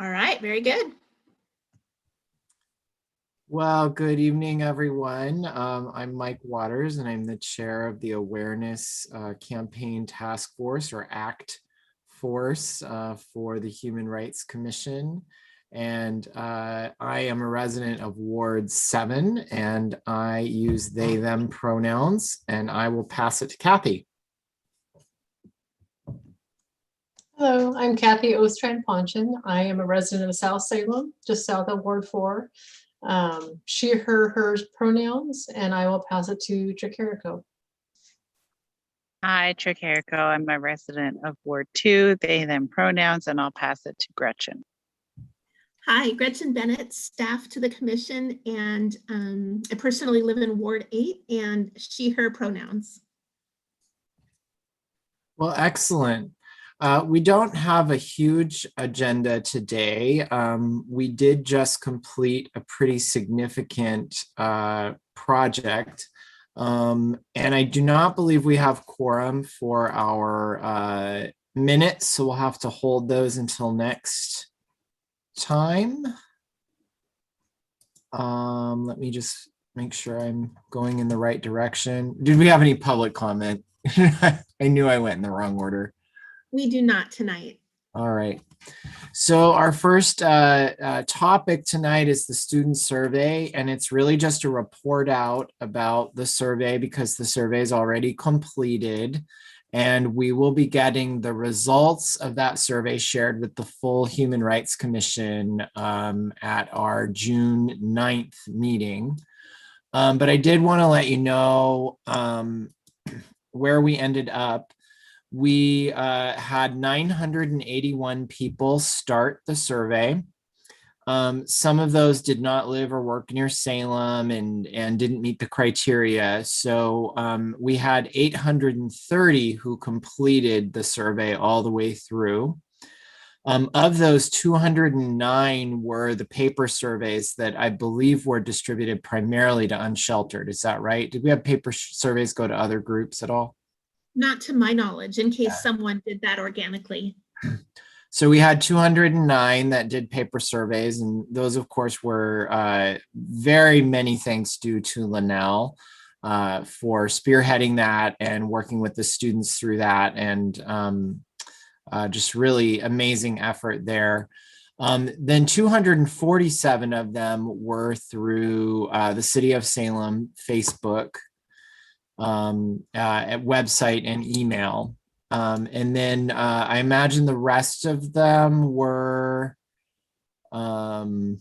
All right, very good. Well, good evening, everyone. I'm Mike Waters, and I'm the chair of the Awareness Campaign Task Force, or ACT Force, for the Human Rights Commission. And I am a resident of Ward 7, and I use they, them pronouns, and I will pass it to Kathy. Hello, I'm Kathy Ostrand-Ponchin. I am a resident of South Salem, just south of Ward 4. She, her, hers pronouns, and I will pass it to Tricarico. Hi, Tricarico. I'm a resident of Ward 2, they, them pronouns, and I'll pass it to Gretchen. Hi, Gretchen Bennett, staff to the commission, and I personally live in Ward 8 and she, her pronouns. Well, excellent. We don't have a huge agenda today. We did just complete a pretty significant project. And I do not believe we have quorum for our minutes, so we'll have to hold those until next time. Let me just make sure I'm going in the right direction. Did we have any public comment? I knew I went in the wrong order. We do not tonight. All right. So our first topic tonight is the student survey, and it's really just a report out about the survey because the survey is already completed, and we will be getting the results of that survey shared with the full Human Rights Commission at our June 9th meeting. But I did want to let you know where we ended up. We had 981 people start the survey. Some of those did not live or work near Salem and didn't meet the criteria. So we had 830 who completed the survey all the way through. Of those, 209 were the paper surveys that I believe were distributed primarily to UnSheltered. Is that right? Did we have paper surveys go to other groups at all? Not to my knowledge, in case someone did that organically. So we had 209 that did paper surveys, and those, of course, were very many thanks due to Linnell for spearheading that and working with the students through that, and just really amazing effort there. Then 247 of them were through the City of Salem Facebook at website and email. And then I imagine the rest of them were from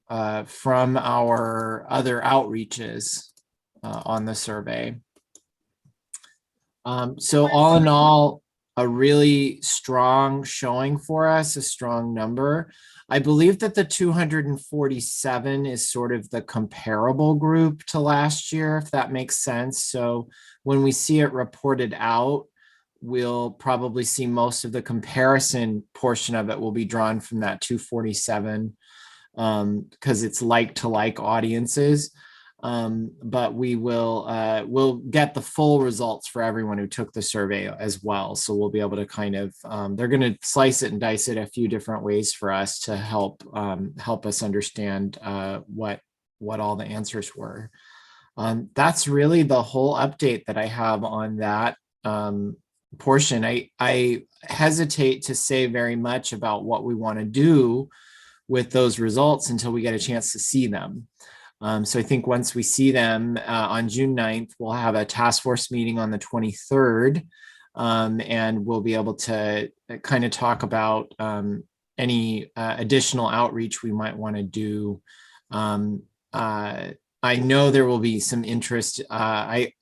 our other outreaches on the survey. So all in all, a really strong showing for us, a strong number. I believe that the 247 is sort of the comparable group to last year, if that makes sense. So when we see it reported out, we'll probably see most of the comparison portion of it will be drawn from that 247 because it's like audiences. But we will we'll get the full results for everyone who took the survey as well. So we'll be able to kind of they're going to slice it and dice it a few different ways for us to help us understand what all the answers were. That's really the whole update that I have on that portion. I hesitate to say very much about what we want to do with those results until we get a chance to see them. So I think once we see them on June 9th, we'll have a task force meeting on the 23rd, and we'll be able to kind of talk about any additional outreach we might want to do. I know there will be some interest. I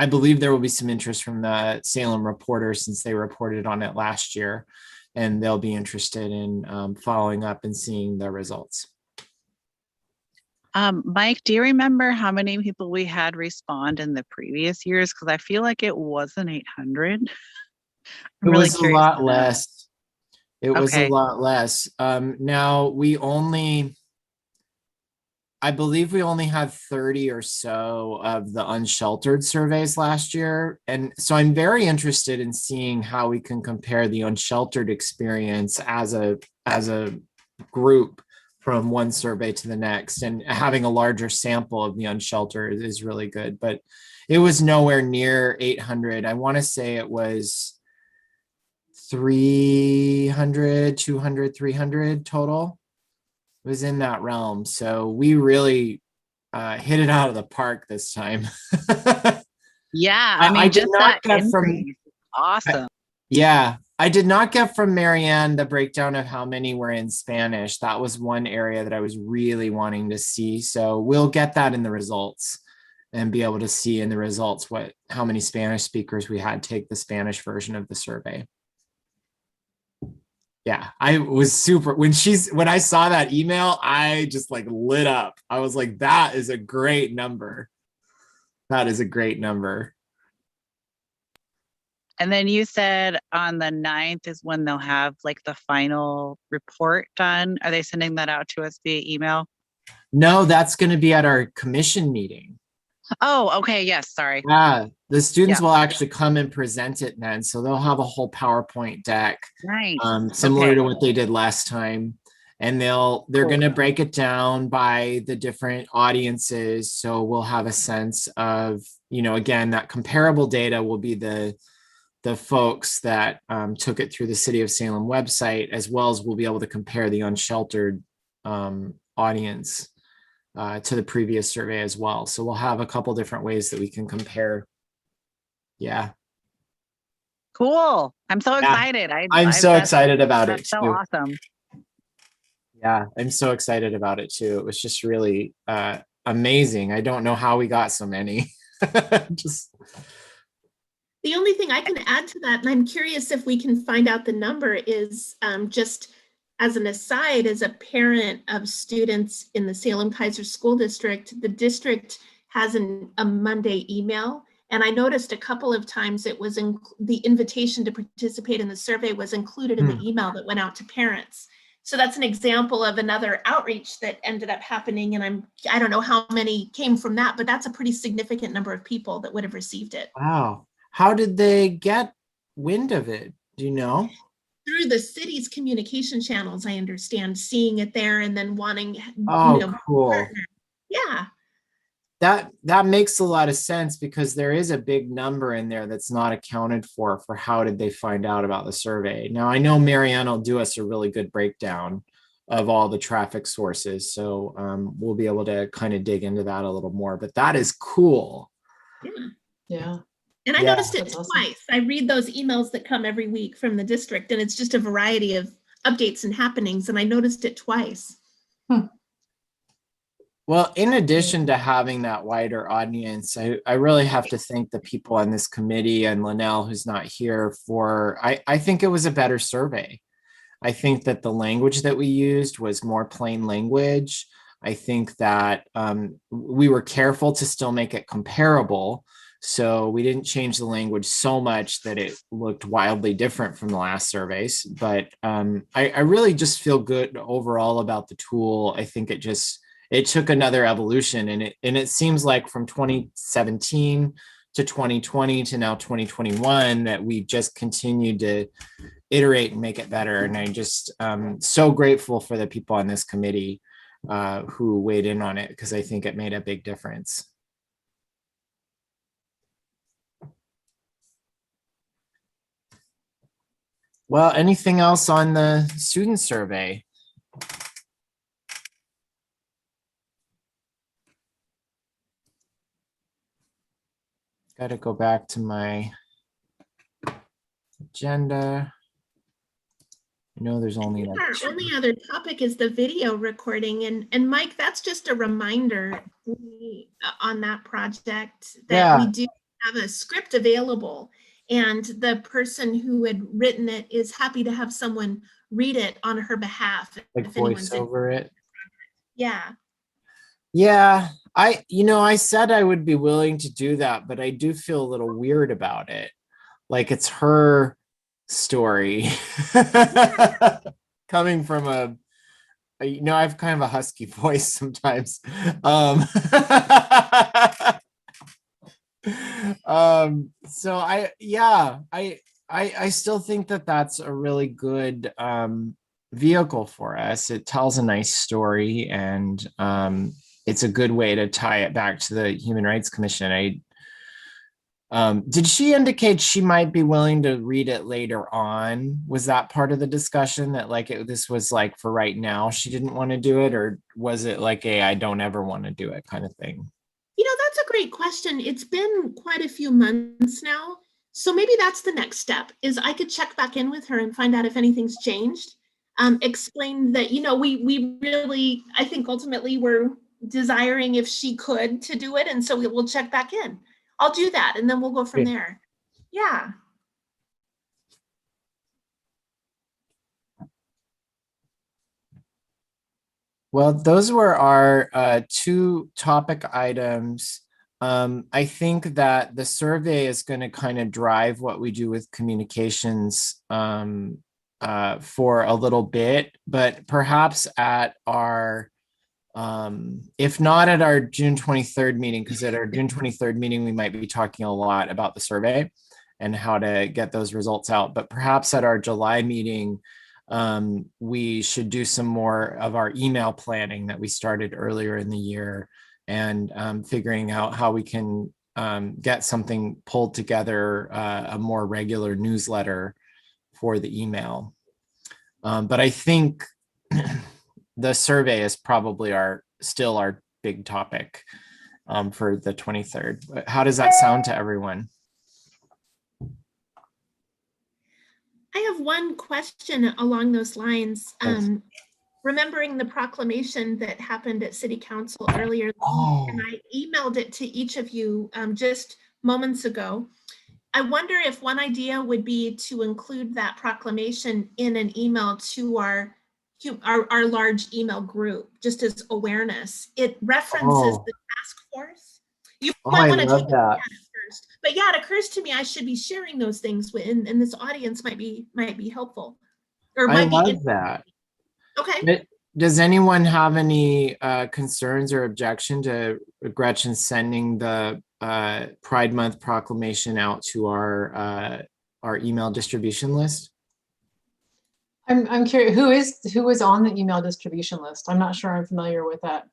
believe there will be some interest from the Salem Reporter since they reported on it last year, and they'll be interested in following up and seeing the results. Mike, do you remember how many people we had respond in the previous years? Because I feel like it wasn't 800. It was a lot less. It was a lot less. Now I believe we only had 30 or so of the UnSheltered surveys last year. And so I'm very interested in seeing how we can compare the UnSheltered experience as a group from one survey to the next, and having a larger sample of the unsheltered is really good, but it was nowhere near 800. I want to say it was 300, 200, 300 total. It was in that realm. So we really hit it out of the park this time. Yeah, I I mean, did just not that get from- increase. Awesome. Yeah, I did not get from Marianne the breakdown of how many were in Spanish. That was one area that I was really wanting to see. So we'll get that in the results and be able to see in the results how many Spanish speakers we had take the Spanish version of the survey. Yeah, I was super when I saw that email, I just like lit up. I was like, that is a great number. That is a great number. And then you said on the 9th is when they'll have like the final report done. Are they sending that out to us via email? No, that's going to be at our commission meeting. Oh, okay. Yes. Sorry. Yeah, the students Yeah. will actually come and present it then. So they'll have a whole PowerPoint deck, Nice. similar Okay. to what they did last time. And they're Cool. going to break it down by the different audiences. So we'll have a sense of, again, that comparable data will be the folks that took it through the City of Salem website, as well as we'll be able to compare the unsheltered audience to the previous survey as well. So we'll have a couple different ways that we can compare. Yeah. Cool. I'm so Yeah. excited. I'm so that's excited about it That's so too. awesome. Yeah, I'm so excited about it too. It was just really amazing. I don't know how we got so many. Just The only thing I can add to that, and I'm curious if we can find out the number, is just as an aside, as a parent of students in the Salem Kaiser School District, the district has a Monday email. And I noticed a couple of times it was the invitation to participate in the survey was included in the email that went out to parents. So that's an example of another outreach that ended up happening. And I don't know how many came from that, but that's a pretty significant number of people that would have received it. wow. How did they get wind of it? Do you know? Through the city's communication channels, I understand, seeing it there and then wanting, Cool. partner. Yeah. That makes a lot of sense, because there is a big number in there that's not accounted for how did they find out about the survey. Now, I know Marianne will do us a really good breakdown of all the traffic sources. So we'll be able to kind of dig into that a little more, but that is cool. Yeah. Yeah. And I Yeah. noticed it That's awesome. twice. I read those emails that come every week from the district, and it's just a variety of updates and happenings. And I noticed it twice. Well, in addition to having that wider audience, I really have to thank the people on this committee and Linnell, who's not here, I think it was a better survey. I think that the language that we used was more plain language. I think that we were careful to still make it comparable. So we didn't change the language so much that it looked wildly different from the last surveys. But I really just feel good overall about the tool. I think it took another evolution, and it seems like from 2017 to 2020 to now 2021 that we just continued to iterate and make it better. And I just so grateful for the people on this committee who weighed in on it, because I think it made a big difference. Well, anything else on the student survey? Got to go back to my agenda. I know there's only like Our only other topic is the video recording. And Mike, that's just a reminder on that project that we do have a script available. And the person who had written it is happy to have someone read it on her behalf. like if anyone's voice over it. Yeah. Yeah, I said I would be willing to do that, but I do feel a little weird about it. Like it's her story coming from I have kind of a husky voice sometimes. So I still think that that's a really good vehicle for us. It tells a nice story, and it's a good way to tie it back to the Human Rights Commission. Did she indicate she might be willing to read it later on? Was that part of the discussion, that like this was like for right now, she didn't want to do it, or was it like a I don't ever want to do it kind of thing? That's a great question. It's been quite a few months now. So maybe that's the next step, is I could check back in with her and find out if anything's changed. Explain that, we really, I think ultimately we're desiring, if she could, to do it. And so we'll check back in. I'll do that, and then we'll go from there. Yeah. Well, those were our 2 topic items. I think that the survey is going to kind of drive what we do with communications for a little bit, but perhaps at our, if not at our June 23rd meeting, because at our June 23rd meeting, we might be talking a lot about the survey and how to get those results out. But perhaps at our July meeting, we should do some more of our email planning that we started earlier in the year, and figuring out how we can get something pulled together, a more regular newsletter for the email. But I think the survey is probably still our big topic for the 23rd. How does that sound to everyone? I have one question along those lines. Remembering the proclamation that happened at City Council earlier, and I emailed it to each of you just moments ago. I wonder if one idea would be to include that proclamation in an email to our large email group, just as awareness. It references the task force. You might want to take that first, but yeah, it occurs to me I should be sharing those things and this audience might be helpful, or might be. I love that. Okay. But does anyone have any concerns or objection to Gretchen sending the Pride Month proclamation out to our email distribution list? I'm curious, who is on the email distribution list? I'm not sure I'm familiar with that.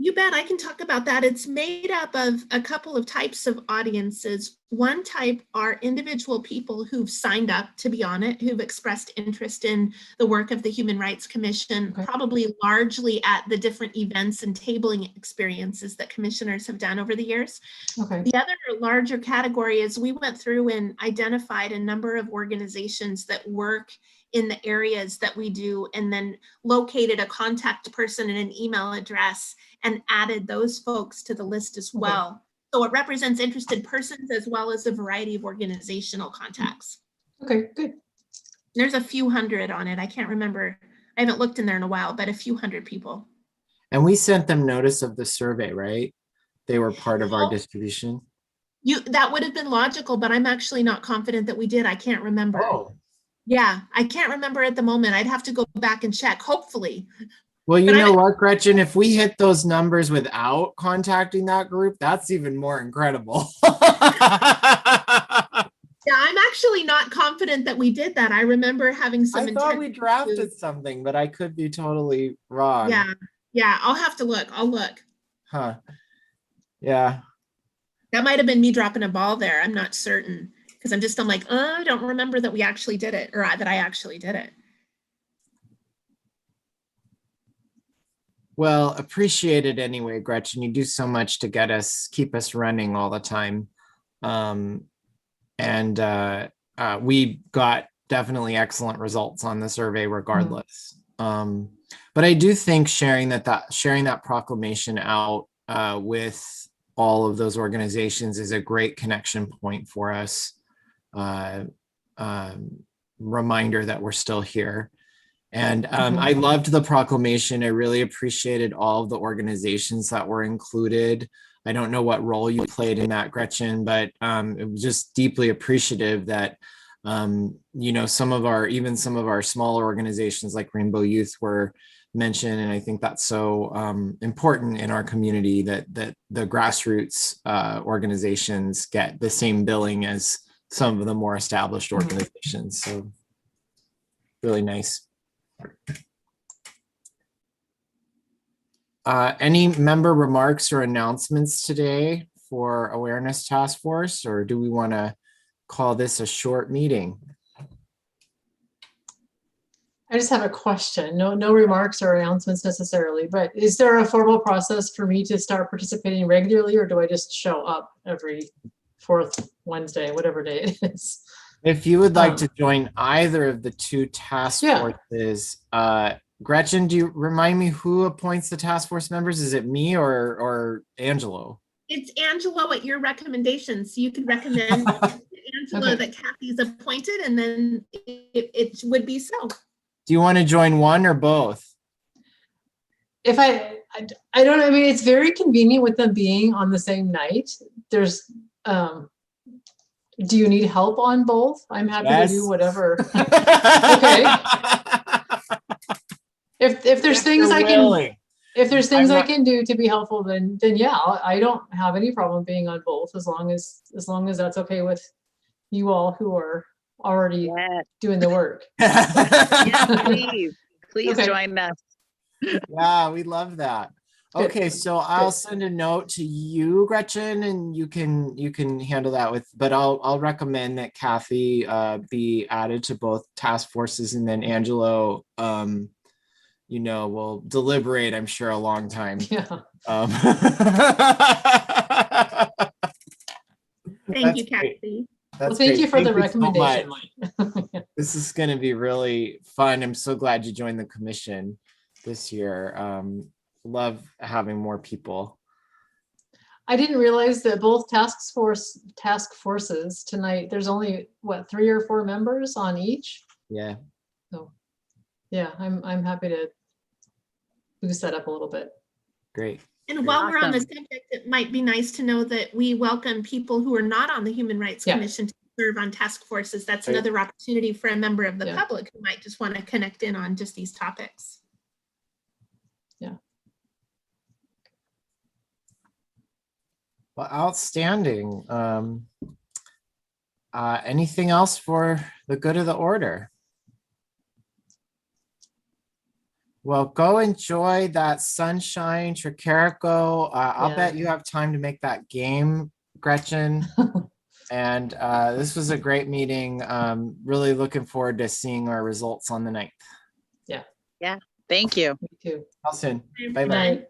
You bet, I can talk about that. It's made up of a couple of types of audiences. One type are individual people who've signed up to be on it, who've expressed interest in the work of the Human Rights Commission, probably largely at the different events and tabling experiences that commissioners have done over the years. The other larger category is we went through and identified a number of organizations that work in the areas that we do, and then located a contact person and an email address and added those folks to the list as well. So it represents interested persons as well as a variety of organizational contacts. Okay, good. There's a few hundred on it. I can't remember. I haven't looked in there in a while, but a few hundred people. And we sent them notice of the survey, right? They were part of our distribution. That would have been logical, but I'm actually not confident that we did. I can't remember. Yeah, I can't remember at the moment. I'd have to go back and check, hopefully. Well, you know what, Gretchen, if we hit those numbers without contacting that group, that's even more incredible. Yeah, I'm actually not confident that we did that. I remember having some. I thought we drafted something, but I could be totally wrong. Yeah, I'll have to look. I'll look. Huh. Yeah. That might have been me dropping a ball there. I'm not certain, because I'm like, I don't remember that we actually did it, or that I actually did it. Well, appreciate it anyway, Gretchen. You do so much to keep us running all the time. We got definitely excellent results on the survey regardless. But I do think sharing that proclamation out with all of those organizations is a great connection point for us. Reminder that we're still here. And I loved the proclamation. I really appreciated all of the organizations that were included. I don't know what role you played in that, Gretchen, but it was just deeply appreciative that, some of our smaller organizations like Rainbow Youth were mentioned. And I think that's so important in our community that the grassroots organizations get the same billing as some of the more established organizations. So really nice. Any member remarks or announcements today for Awareness Task Force, or do we want to call this a short meeting? I just have a question. No remarks or announcements necessarily, but is there a formal process for me to start participating regularly, or do I just show up every fourth Wednesday, whatever day it is? If you would like to join either of the two task Yeah. forces, Gretchen, do you remind me who appoints the task force members? Is it me or Angelo? It's Angelo at your recommendations. So you could recommend to Angelo that Kathy's appointed, and then it would be so. Do you want to join one or both? If I don't know, I mean, it's very convenient with them being on the same night. There's, do you need help on both? I'm happy to do whatever. Okay. If there's things I can, if there's things I can do to be helpful, then yeah, I don't have any problem being on both, as long as that's okay with you all who are already doing the work. Yeah, please Okay. join us. Yeah, we love that. Okay, so I'll send a note to you, Gretchen, and you can handle that with, but I'll recommend that Kathy be added to both task forces, and then Angelo, you know, will deliberate, I'm sure, a long time. Yeah. Thank you, Kathy. Well, thank you for the recommendation. This is going to be really fun. I'm so glad you joined the commission this year. Love having more people. I didn't realize that both task forces tonight, there's only what, 3 or 4 members on each. Yeah. So yeah, I'm happy to boost that up a little bit. Great. And while we're on the subject, it might be nice to know that we welcome people who are not on the Human Rights Commission to serve on task forces. That's another opportunity for a member of the public who might just want to connect in on just these topics. Yeah. Well, outstanding. Anything else for the good of the order? Well, go enjoy that sunshine, Tricarico. I'll bet you have time to make that game, Gretchen. And this was a great meeting. Really looking forward to seeing our results on the 9th. Yeah. Yeah. Thank you. Me too. How soon? Bye-bye.